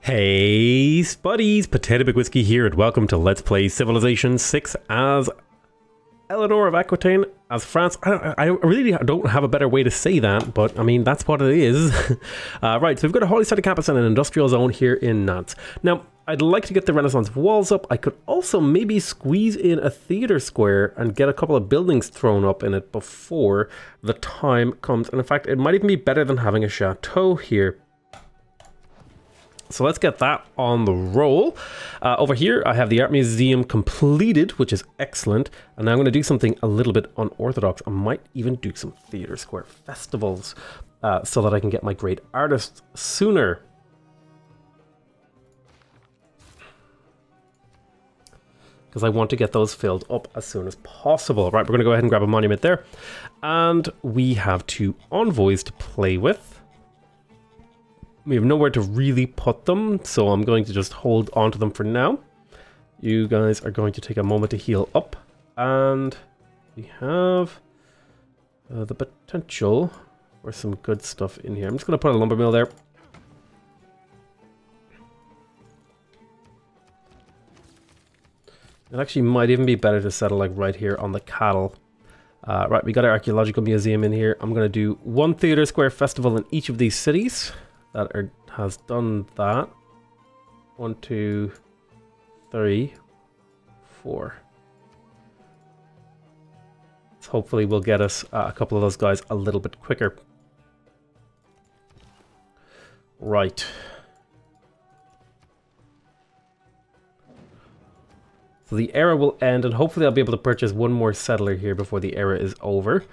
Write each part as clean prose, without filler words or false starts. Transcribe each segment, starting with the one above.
Hey Spuddies, Potatomcwhiskey here, and welcome to Let's Play Civilization 6 as Eleanor of Aquitane, as France. I really don't have a better way to say that, but I mean, that's what it is. Right, so we've got a holy city campus and an industrial zone here in Nantes. Now, I'd like to get the Renaissance walls up. I could also maybe squeeze in a theatre square and get a couple of buildings thrown up in it before the time comes. And in fact, it might even be better than having a chateau here. So let's get that on the roll. Over here, I have the art museum completed, which is excellent. And now I'm going to do something a little bit unorthodox. I might even do some theatre square festivals so that I can get my great artists sooner. Because I want to get those filled up as soon as possible. Right, we're going to go ahead and grab a monument there. And we have 2 envoys to play with. We have nowhere to really put them, so I'm going to just hold on to them for now. You guys are going to take a moment to heal up, and we have the potential for some good stuff in here. I'm just going to put a lumber mill there. It actually might even be better to settle like right here on the cattle. Right, we got our Archaeological Museum in here. I'm going to do 1 theatre square festival in each of these cities. That has done that. 1, 2, 3, 4. So hopefully we'll get us a couple of those guys a little bit quicker. Right. So the era will end, and hopefully I'll be able to purchase 1 more settler here before the era is over.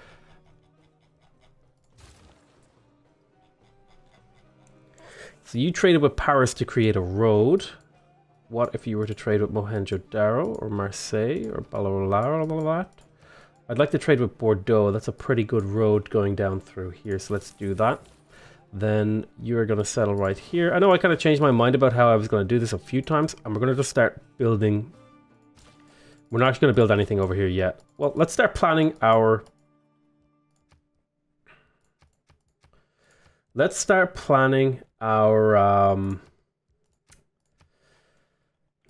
So you traded with Paris to create a road. What if you were to trade with Mohenjo-Daro or Marseille or Ballarat? I'd like to trade with Bordeaux. That's a pretty good road going down through here, so let's do that. Then you're going to settle right here. I know I kind of changed my mind about how I was going to do this a few times, and we're going to just start building. We're not actually going to build anything over here yet. Well, let's start planning our... Let's start planning our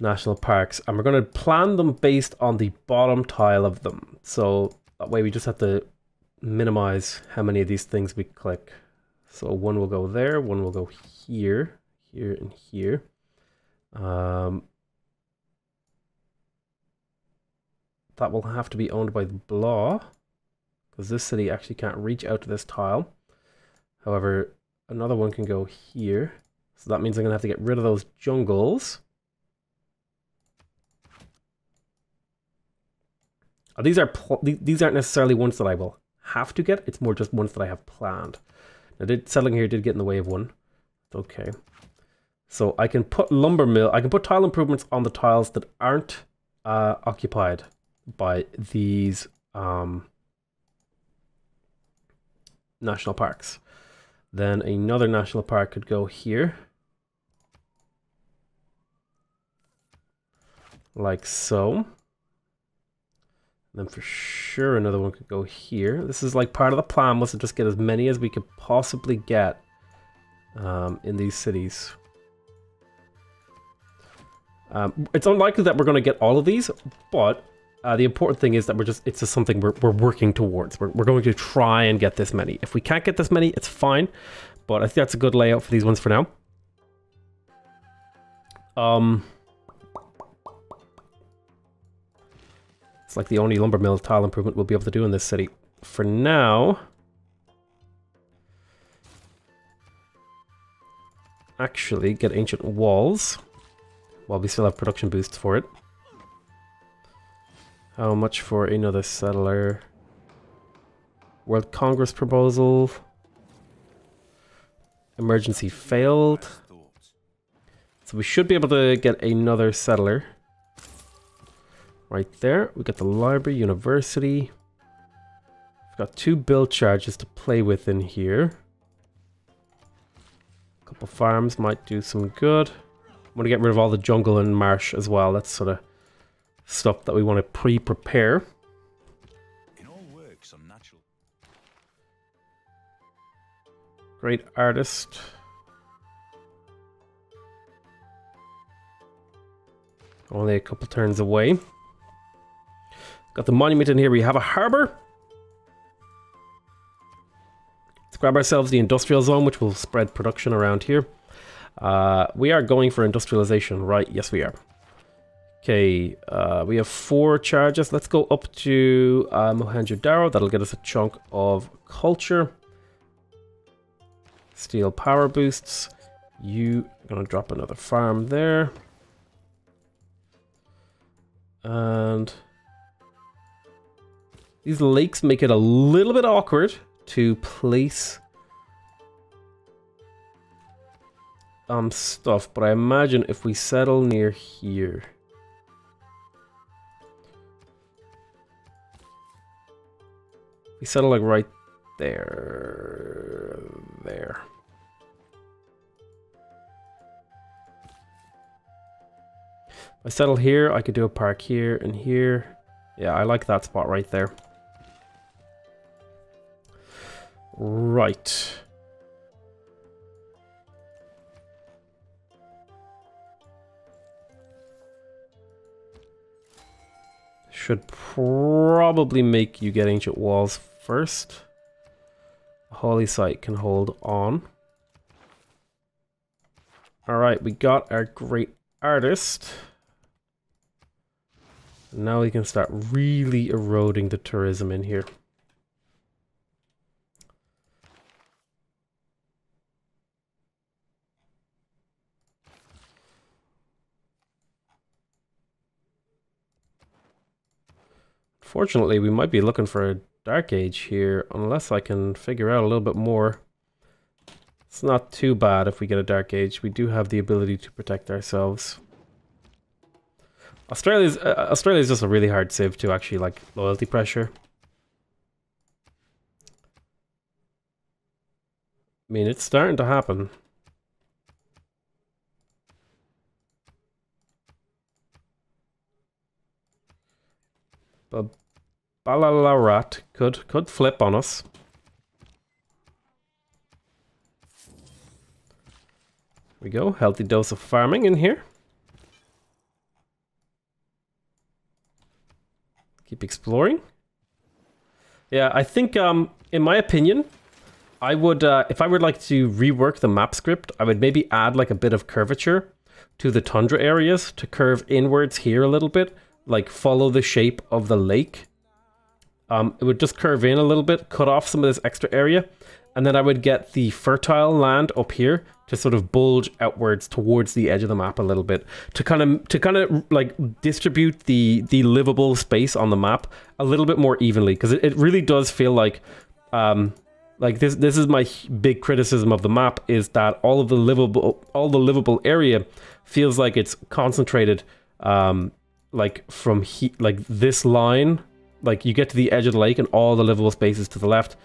national parks, and we're going to plan them based on the bottom tile of them. So that way we just have to minimize how many of these things we click. So 1 will go there, 1 will go here, here, and here. That will have to be owned by the Blah, because this city actually can't reach out to this tile. However, another one can go here. So that means I'm going to have to get rid of those jungles. These aren't necessarily ones that I will have to get. It's more just ones that I have planned. Now, settling here did get in the way of 1. Okay. So I can put lumber mill. I can put tile improvements on the tiles that aren't occupied by these national parks. Then another national park could go here. Like so. And then for sure another one could go here. This is like part of the plan was to just get as many as we could possibly get in these cities. It's unlikely that we're going to get all of these, but the important thing is that it's just something we're working towards. We're going to try and get this many. If we can't get this many, it's fine. But I think that's a good layout for these ones for now. It's like the only lumber mill tile improvement we'll be able to do in this city. For now, actually get ancient walls while we still have production boosts for it. How much for another settler? World Congress proposal. Emergency failed. So we should be able to get another settler. Right there. We got the library, university. We've got 2 build charges to play with in here. A couple farms might do some good. I'm going to get rid of all the jungle and marsh as well. That's sort of stuff that we want to pre-prepare. In all work, some natural. Great artist. Only a couple turns away. Got the monument in here. We have a harbour. Let's grab ourselves the industrial zone, which will spread production around here. We are going for industrialization, right? Yes, we are. Okay, we have 4 charges. Let's go up to Mohenjo-Daro. That'll get us a chunk of culture. Steel power boosts. You are going to drop another farm there. And these lakes make it a little bit awkward to place stuff, but I imagine if we settle near here. We settle like right there. There. If I settle here, I could do a park here and here. Yeah, I like that spot right there. Right. Should probably make you get ancient walls first. The holy site can hold on. Alright, we got our great artist. Now we can start really eroding the tourism in here. Fortunately, we might be looking for a dark age here, unless I can figure out a little bit more. It's not too bad if we get a dark age. We do have the ability to protect ourselves. Australia's just a really hard civ to actually like loyalty pressure. I mean, it's starting to happen. But Balalarat could flip on us. There we go, healthy dose of farming in here. Keep exploring. Yeah, I think, in my opinion, I would, if I would like to rework the map script, I would maybe add like a bit of curvature to the tundra areas to curve inwards here a little bit, like follow the shape of the lake. It would just curve in a little bit, cut off some of this extra area, and then I would get the fertile land up here to sort of bulge outwards towards the edge of the map a little bit to kind of like distribute the livable space on the map a little bit more evenly, because it really does feel like this is my big criticism of the map, is that all the livable area feels like it's concentrated like from like this line, like you get to the edge of the lake and all the livable spaces to the left,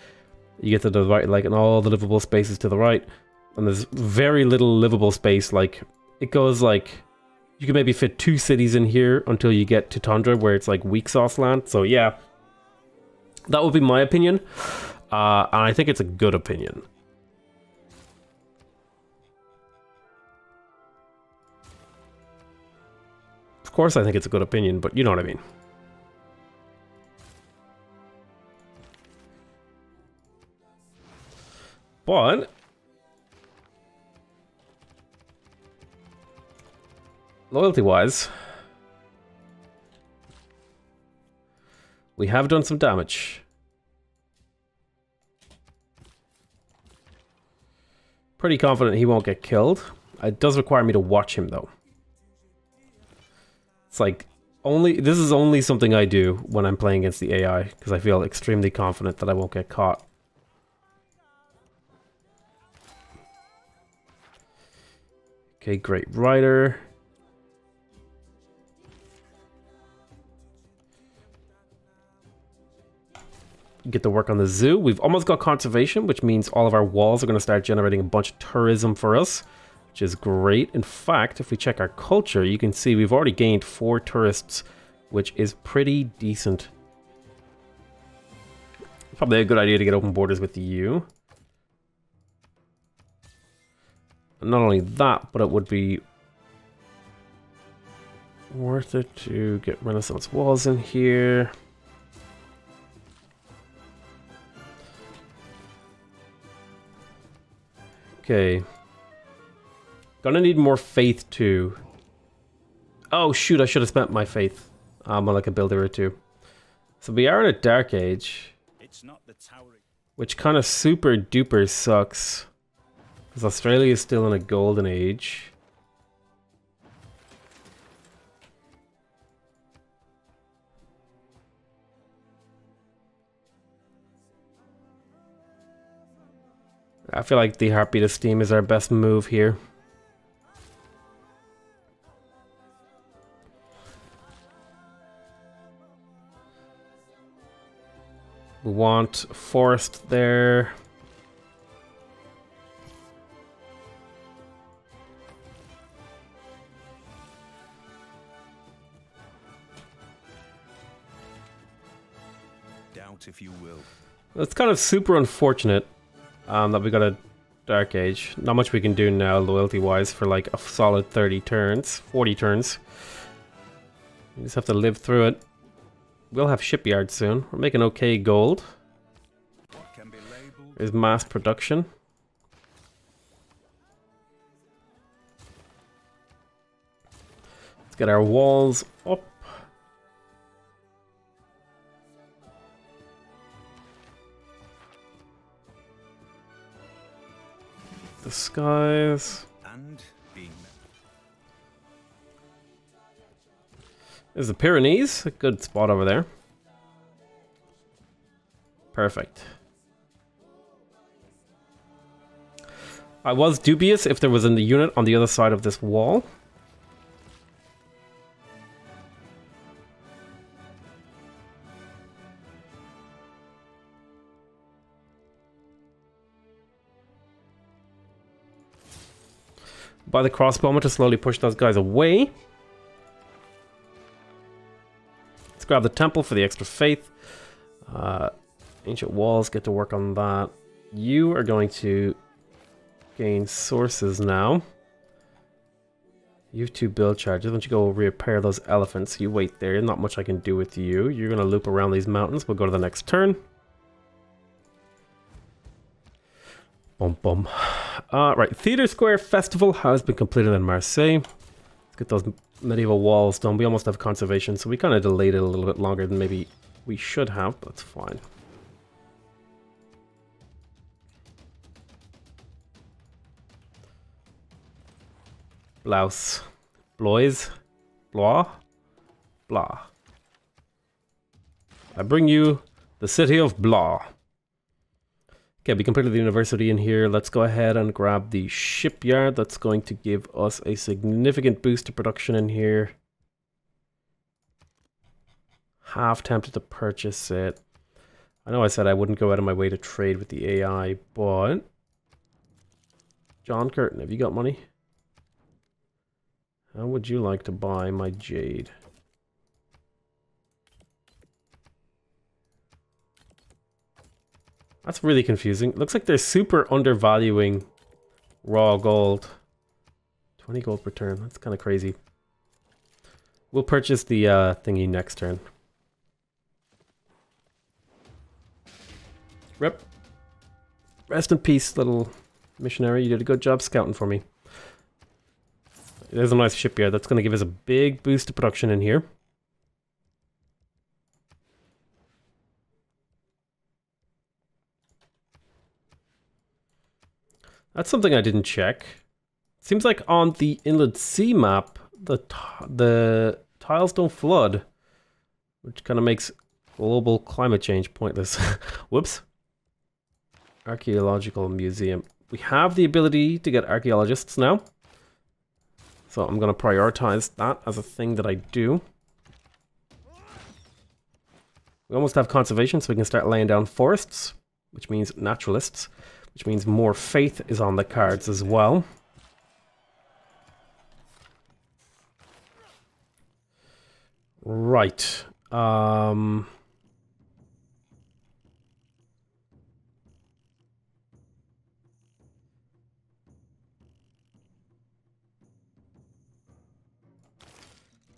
you get to the right lake and all the livable spaces to the right. And there's very little livable space. Like, it goes like, you can maybe fit 2 cities in here until you get to tundra where it's like weak sauce land. So yeah, that would be my opinion. And I think it's a good opinion. Of course I think it's a good opinion, but you know what I mean. But loyalty-wise, we have done some damage. Pretty confident he won't get killed. It does require me to watch him, though. It's like, this is only something I do when I'm playing against the AI, because I feel extremely confident that I won't get caught. Okay, great rider. Get to work on the zoo. We've almost got conservation, which means all of our walls are going to start generating a bunch of tourism for us, which is great. In fact, if we check our culture, you can see we've already gained 4 tourists, which is pretty decent. Probably a good idea to get open borders with you. And not only that, but it would be Worth it to get Renaissance walls in here. Okay. Gonna need more faith too. Oh shoot, I should have spent my faith on like a builder or two. So we are in a dark age. It's not the towering. Which kind of super duper sucks. Because Australia is still in a golden age. I feel like the Heartbeat of Steam is our best move here. We want forest there. Doubt if you will. It's kind of super unfortunate that we got a Dark Age. Not much we can do now loyalty-wise for like a solid 30 turns, 40 turns. We just have to live through it. We'll have Shipyard soon. We're making okay gold. What can be labeled? There's mass production. Let's get our walls up. The skies. And being There's the Pyrenees, a good spot over there. Perfect. I was dubious if there was a unit on the other side of this wall. By the crossbowmen to slowly push those guys away. Let's grab the temple for the extra faith. Ancient walls, get to work on that. You are going to gain sources now. You have 2 build charges. Why don't you go repair those elephants? You wait there. Not much I can do with you. You're going to loop around these mountains. We'll go to the next turn. Bum bum. Right, Theatre Square Festival has been completed in Marseille. Let's get those medieval walls done. We almost have conservation, so we kind of delayed it a little bit longer than maybe we should have, but that's fine. Blouse. Blois. Blois. Blah. I bring you the city of Blois. Okay, we completed the university in here. Let's go ahead and grab the shipyard. That's going to give us a significant boost to production in here. Half tempted to purchase it. I know I said I wouldn't go out of my way to trade with the AI, but... John Curtin, have you got money? How would you like to buy my jade? That's really confusing. Looks like they're super undervaluing raw gold. 20 gold per turn. That's kind of crazy. We'll purchase the thingy next turn. Rip. Rest in peace, little missionary. You did a good job scouting for me. There's a nice shipyard. That's going to give us a big boost to production in here. That's something I didn't check. Seems like on the Inland Sea map, the tiles don't flood, which kind of makes global climate change pointless. Whoops. Archaeological Museum. We have the ability to get archaeologists now. So I'm going to prioritize that as a thing that I do. We almost have conservation, so we can start laying down forests, which means naturalists. Which means more faith is on the cards as well. Right.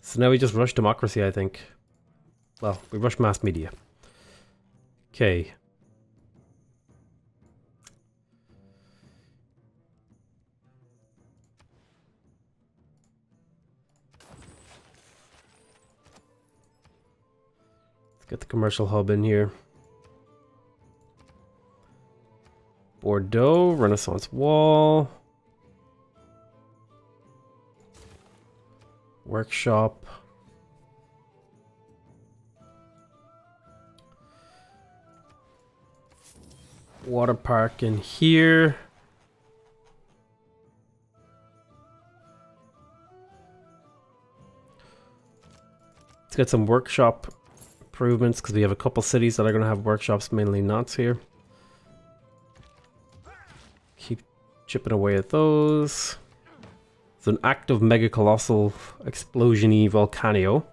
So now we just rush democracy, I think. Well, we rush mass media. Okay. Let's get the commercial hub in here. Bordeaux, Renaissance Wall. Workshop. Water park in here. Let's get some workshop improvements because we have a couple cities that are going to have workshops, mainly Nantes here. Keep chipping away at those. It's an active mega colossal explosion-y volcano.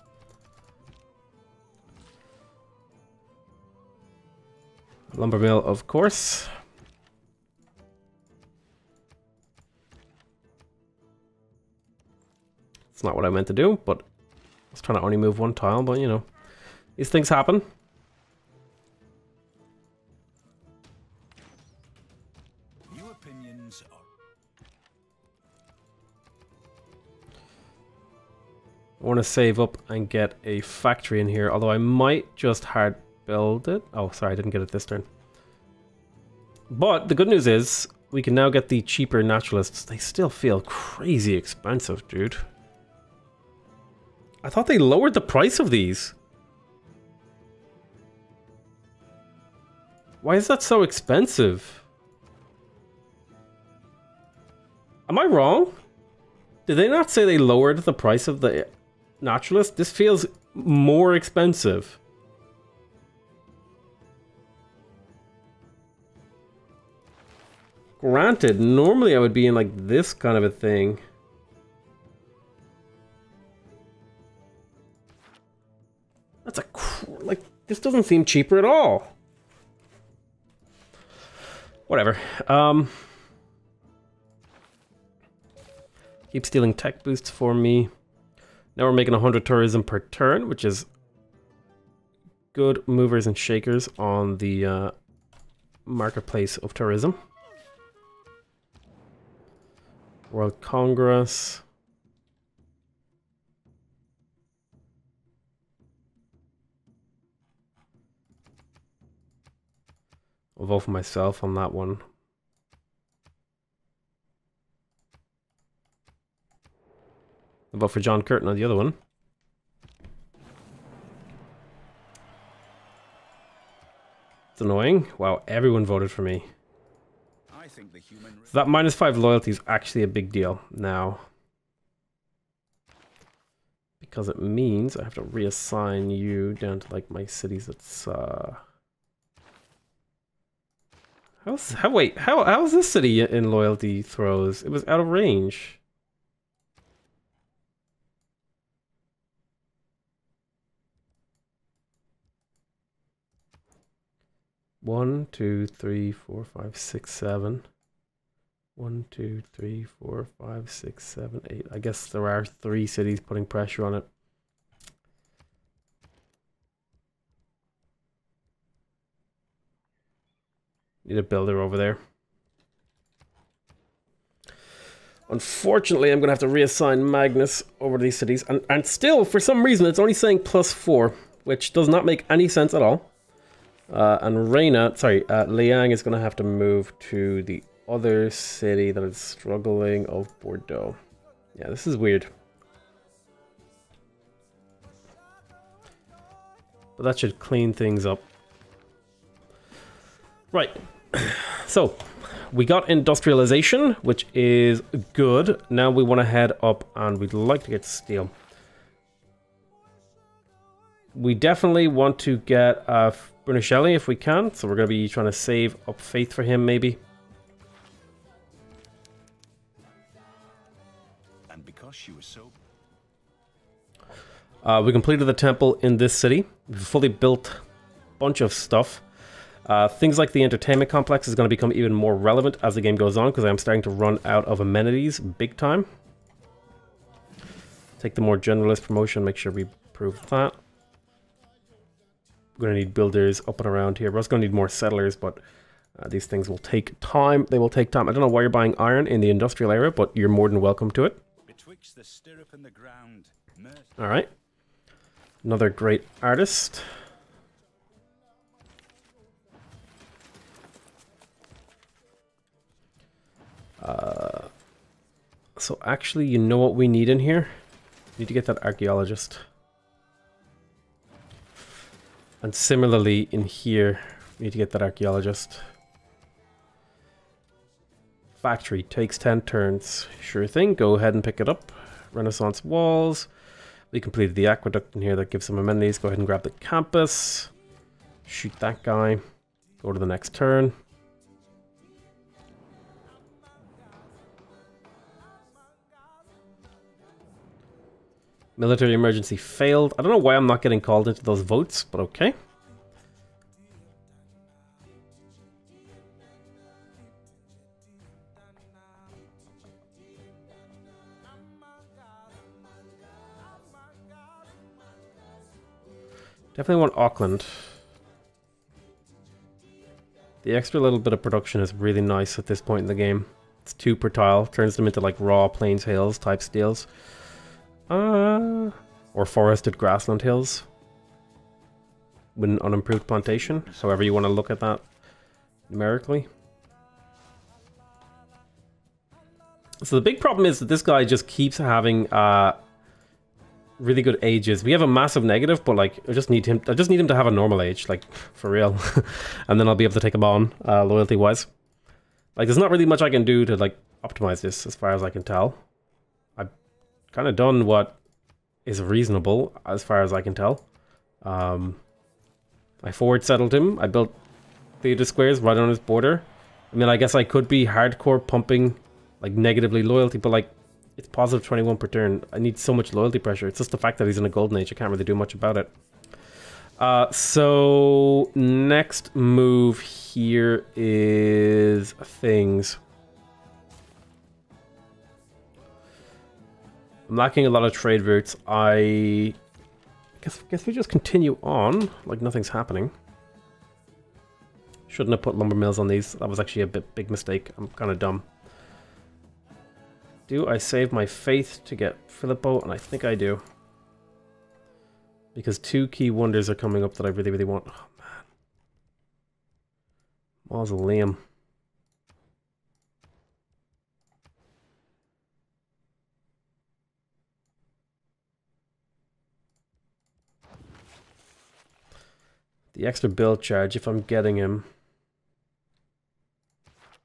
Lumber mill, of course. It's not what I meant to do, but I was trying to only move one tile, but you know, these things happen. New opinions are... I want to save up and get a factory in here, although I might just hard build it. Oh, sorry, I didn't get it this turn. But the good news is we can now get the cheaper naturalists. They still feel crazy expensive, dude. I thought they lowered the price of these. Why is that so expensive? Am I wrong? Did they not say they lowered the price of the naturalist? This feels more expensive. Granted, normally I would be in like this kind of a thing. That's like, this doesn't seem cheaper at all. Whatever. Keep stealing tech boosts for me. Now we're making 100 tourism per turn, which is good movers and shakers on the marketplace of tourism. World Congress. I'll vote for myself on that one. I'll vote for John Curtin on the other one. It's annoying. Wow, everyone voted for me. I think the human... So that -5 loyalty is actually a big deal now. Because it means I have to reassign you down to like my cities that's How's this city in loyalty throws? It was out of range. One, two, three, four, five, six, seven. 1, 2, 3, 4, 5, 6, 7, 8. I guess there are 3 cities putting pressure on it. Need a builder over there. Unfortunately, I'm going to have to reassign Magnus over to these cities. And still, for some reason, it's only saying +4, which does not make any sense at all. And Liang is going to have to move to the other city that is struggling of Bordeaux. Yeah, this is weird. But that should clean things up. Right. So, we got industrialization, which is good. Now we want to head up and we'd like to get steel. We definitely want to get Brunicelli if we can. So we're going to be trying to save up faith for him maybe. She was so... we completed the temple in this city. We've fully built a bunch of stuff. Things like the entertainment complex is going to become even more relevant as the game goes on because I'm starting to run out of amenities big time. Take the more generalist promotion, make sure we approve that. We're going to need builders up and around here. We're also going to need more settlers, but these things will take time. They will take time. I don't know why you're buying iron in the industrial area, but you're more than welcome to it. Betwixt the stirrup and the ground. All right. Another great artist. So actually, you know what we need in here? We need to get that archaeologist. And similarly, in here, we need to get that archaeologist. Factory takes 10 turns. Sure thing, go ahead and pick it up. Renaissance walls. We completed the aqueduct in here that gives some amenities. Go ahead and grab the campus. Shoot that guy. Go to the next turn. Military emergency failed. I don't know why I'm not getting called into those votes, but okay. Definitely want Auckland. The extra little bit of production is really nice at this point in the game. It's 2 per tile. Turns them into like raw plains hills type steels. Or forested grassland hills with an unimproved plantation, however you want to look at that numerically. So the big problem is that this guy just keeps having really good ages. We have a massive negative, but like I just need him to have a normal age, like for real. And then I'll be able to take him on loyalty wise. Like there's not really much I can do to like optimize this as far as I can tell. I've kind of done what is reasonable as far as I can tell. I forward settled him. I built theater squares right on his border. I mean, I guess I could be hardcore pumping like negatively loyalty, but like it's positive 21 per turn. I need so much loyalty pressure. It's just the fact that he's in a golden age. I can't really do much about it. So next move here is things. I'm lacking a lot of trade routes. I guess we just continue on like nothing's happening. Shouldn't have put lumber mills on these. That was actually a big mistake. I'm kind of dumb. Do I save my faith to get Filippo? And I think I do. Because 2 key wonders are coming up that I really want. Oh, man. Mausoleum. The extra build charge, if I'm getting him.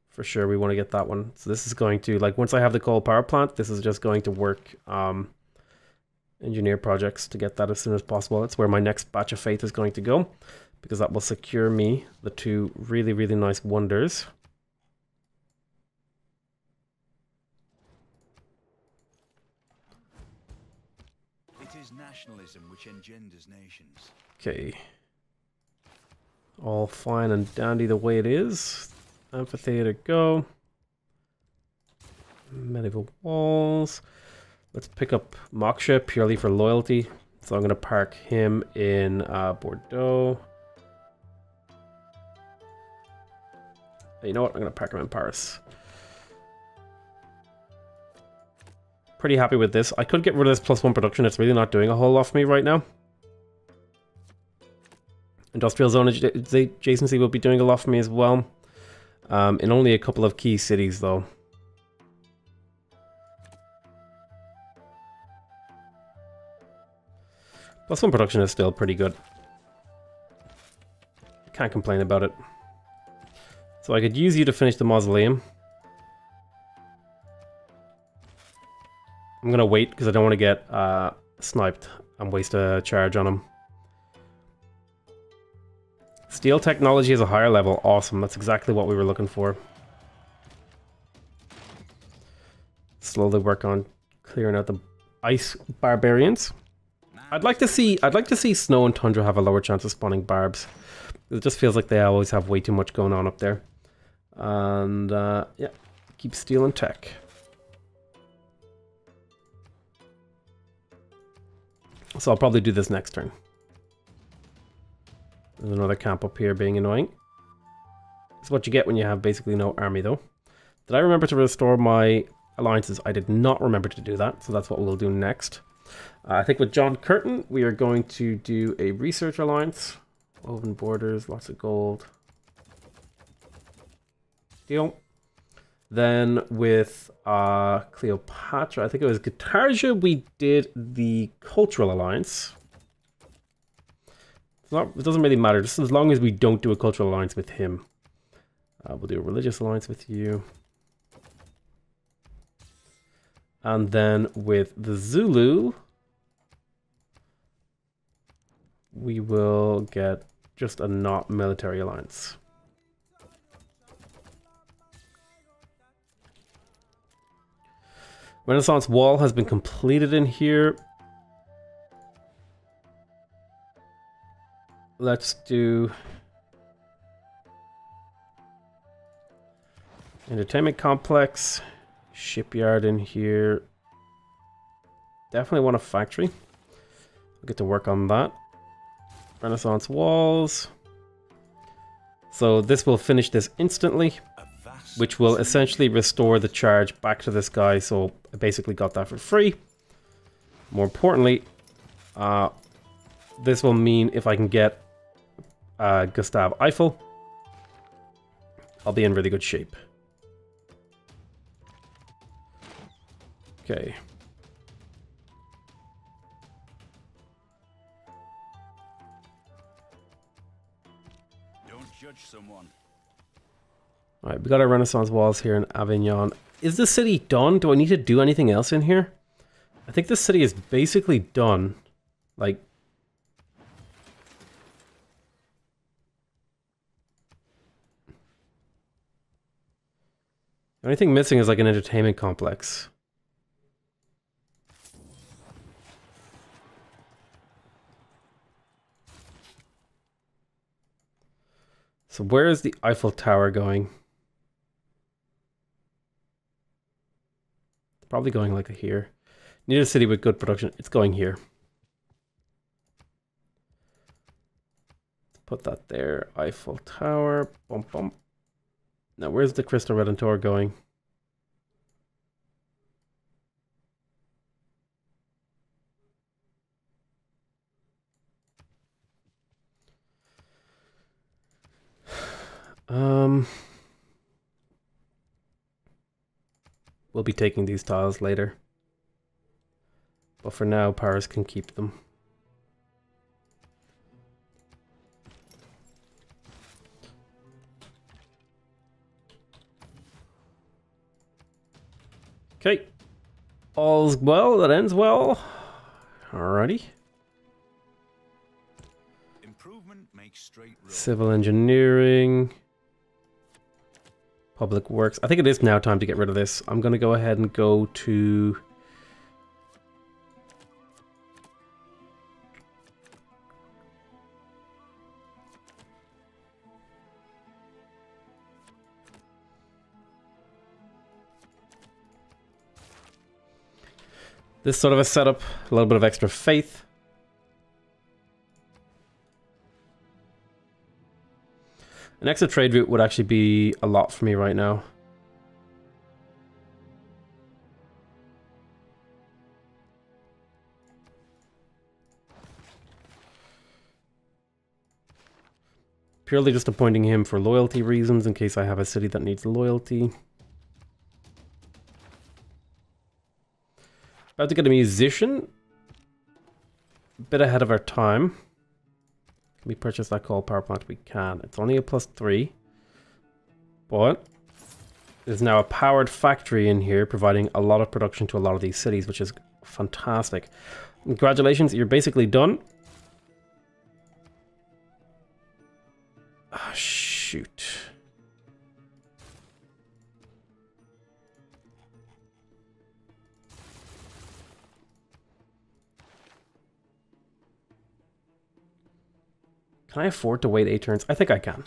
For sure, we want to get that one. So this is going to, like, once I have the coal power plant, this is just going to work engineer projects to get that as soon as possible. That's where my next batch of faith is going to go, because that will secure me the 2 really nice wonders. It is nationalism which engenders nations. Okay. All fine and dandy the way it is. Amphitheater go. Medieval walls. Let's pick up Moksha purely for loyalty. So I'm going to park him in Bordeaux. You know what? I'm going to park him in Paris. Pretty happy with this. I could get rid of this +1 production. It's really not doing a whole lot for me right now. Industrial zone adjacency will be doing a lot for me as well. In only a couple of key cities though. +1 production is still pretty good. Can't complain about it. So I could use you to finish the mausoleum. I'm gonna wait because I don't want to get sniped and waste a charge on him. Steel technology is a higher level. Awesome. That's exactly what we were looking for. Slowly work on clearing out the ice barbarians. I'd like to see snow and tundra have a lower chance of spawning barbs. It just feels like they always have way too much going on up there. And yeah, keep stealing tech. So I'll probably do this next turn. There's another camp up here being annoying. It's what you get when you have basically no army, though. Did I remember to restore my alliances? I did not remember to do that, so that's what we'll do next. I think with John Curtin, we are going to do a research alliance. Woven borders, lots of gold. Deal. Then with Cleopatra, I think it was Guitarja, we did the cultural alliance. It doesn't really matter, just as long as we don't do a cultural alliance with him. We'll do a religious alliance with you. And then with the Zulu, we will get just a not military alliance. Renaissance wall has been completed in here. Let's do entertainment complex, shipyard in here. Definitely want a factory. I'll get to work on that. Renaissance walls. So this will finish this instantly, which will essentially restore the charge back to this guy. So I basically got that for free. More importantly, this will mean if I can get Gustav Eiffel, I'll be in really good shape. Okay. Don't judge someone. Alright, we got our Renaissance walls here in Avignon. Is the city done? Do I need to do anything else in here? I think this city is basically done. Like, the only thing missing is like an entertainment complex. So where is the Eiffel Tower going? It's probably going like here. Need a city with good production. It's going here. Let's put that there. Eiffel Tower. Bump, bump. Now, where's the Crystal Redentor going? We'll be taking these tiles later. But for now, Paris can keep them. Okay. All's well that ends well. Alrighty. Improvement makes straight road. Civil engineering. Public works. I think it is now time to get rid of this. I'm going to go ahead and go to... this sort of a setup, a little bit of extra faith. An extra trade route would actually be a lot for me right now. Purely just appointing him for loyalty reasons in case I have a city that needs loyalty. About to get a musician. A bit ahead of our time. Can we purchase that coal power plant? We can. It's only a +3. But there's now a powered factory in here providing a lot of production to a lot of these cities, which is fantastic. Congratulations, you're basically done. Ah, shoot. Can I afford to wait 8 turns? I think I can.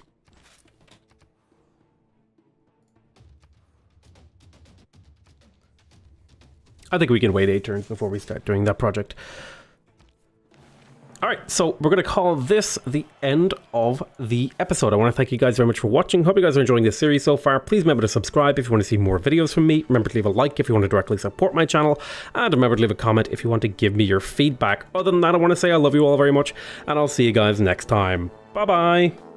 I think we can wait 8 turns before we start doing that project. Alright, so we're going to call this the end of the episode. I want to thank you guys very much for watching. Hope you guys are enjoying this series so far. Please remember to subscribe if you want to see more videos from me. Remember to leave a like if you want to directly support my channel. And remember to leave a comment if you want to give me your feedback. Other than that, I want to say I love you all very much. And I'll see you guys next time. Bye-bye.